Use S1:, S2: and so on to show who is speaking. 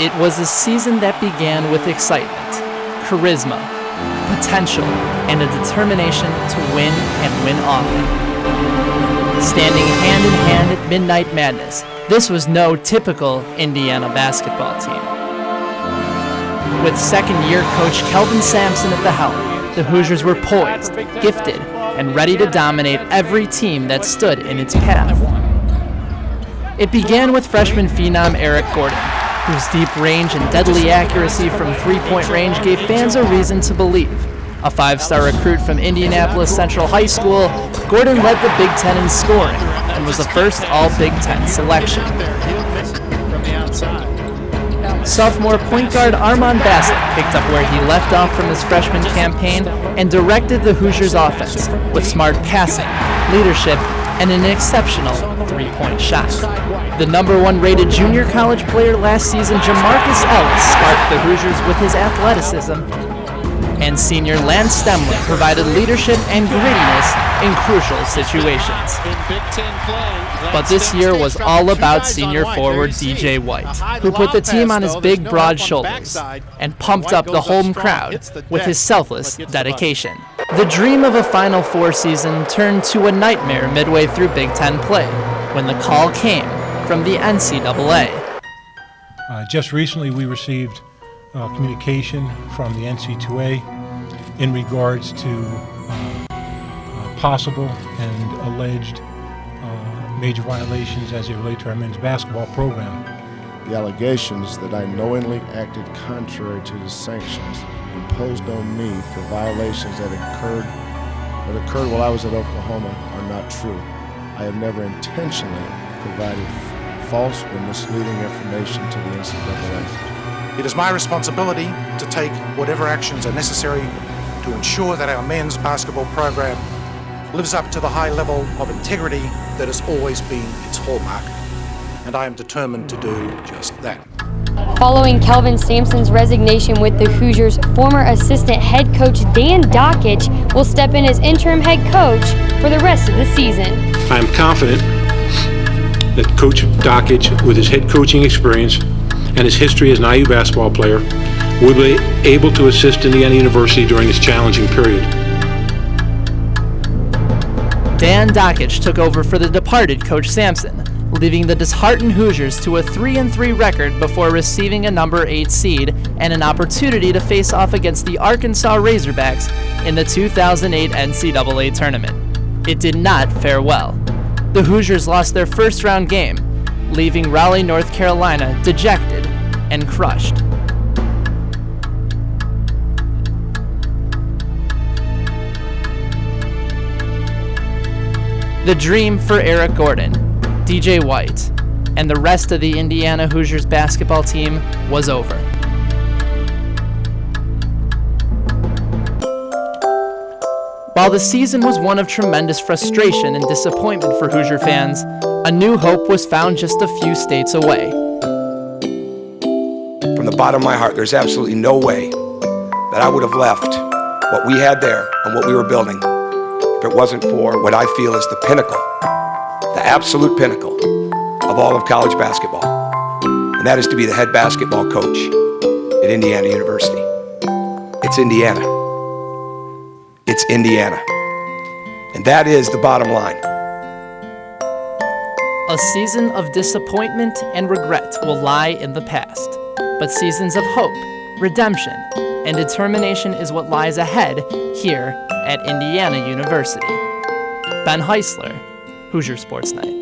S1: It was a season that began with excitement, charisma, potential, and a determination to win and win often. Standing hand in hand at Midnight Madness, this was no typical Indiana basketball team. With second-year coach Kelvin Sampson at the helm, the Hoosiers were poised, gifted, and ready to dominate every team that stood in its path. It began with freshman phenom Eric Gordon, whose deep range and deadly accuracy from three-point range gave fans a reason to believe. A five-star recruit from Indianapolis Central High School, Gordon led the Big Ten in scoring and was the first All-Big Ten selection. Sophomore point guard Armand Bassett picked up where he left off from his freshman campaign and directed the Hoosiers' offense with smart passing, leadership, and an exceptional three-point shot. The number one rated junior college player last season, Jamarcus Ellis, sparked the Hoosiers with his athleticism, and senior Lance Stemler provided leadership and grittiness in crucial situations. But this year was all about senior forward DJ White, who put the team on his big, broad shoulders and pumped up the home crowd with his selfless dedication. The dream of a Final Four season turned to a nightmare midway through Big Ten play when the call came from the NCAA.
S2: Just recently we received communication from the NC2A in regards to possible and alleged major violations as they relate to our men's basketball program.
S3: The allegations that I knowingly acted contrary to the sanctions imposed on me for violations that occurred while I was at Oklahoma are not true. I have never intentionally provided false or misleading information to the NCAA.
S4: It is my responsibility to take whatever actions are necessary to ensure that our men's basketball program lives up to the high level of integrity that has always been its hallmark, and I am determined to do just that.
S5: Following Kelvin Sampson's resignation with the Hoosiers, former assistant head coach Dan Dockich will step in as interim head coach for the rest of the season.
S6: I am confident that Coach Dockich, with his head coaching experience and his history as an IU basketball player, will be able to assist Indiana University during this challenging period.
S1: Dan Dockich took over for the departed Coach Sampson, leaving the disheartened Hoosiers to a 3-3 record before receiving a number 8 seed and an opportunity to face off against the Arkansas Razorbacks in the 2008 NCAA tournament. It did not fare well. The Hoosiers lost their first-round game, leaving Raleigh, North Carolina dejected and crushed. The dream for Eric Gordon, DJ White, and the rest of the Indiana Hoosiers basketball team was over. While the season was one of tremendous frustration and disappointment for Hoosier fans, a new hope was found just a few states away.
S7: From the bottom of my heart, there's absolutely no way that I would have left what we had there and what we were building if it wasn't for what I feel is the pinnacle, the absolute pinnacle of all of college basketball. And that is to be the head basketball coach at Indiana University. It's Indiana. It's Indiana. And that is the bottom line.
S1: A season of disappointment and regret will lie in the past, but seasons of hope, redemption, and determination is what lies ahead here at Indiana University. Ben Heisler, Hoosier Sports Night.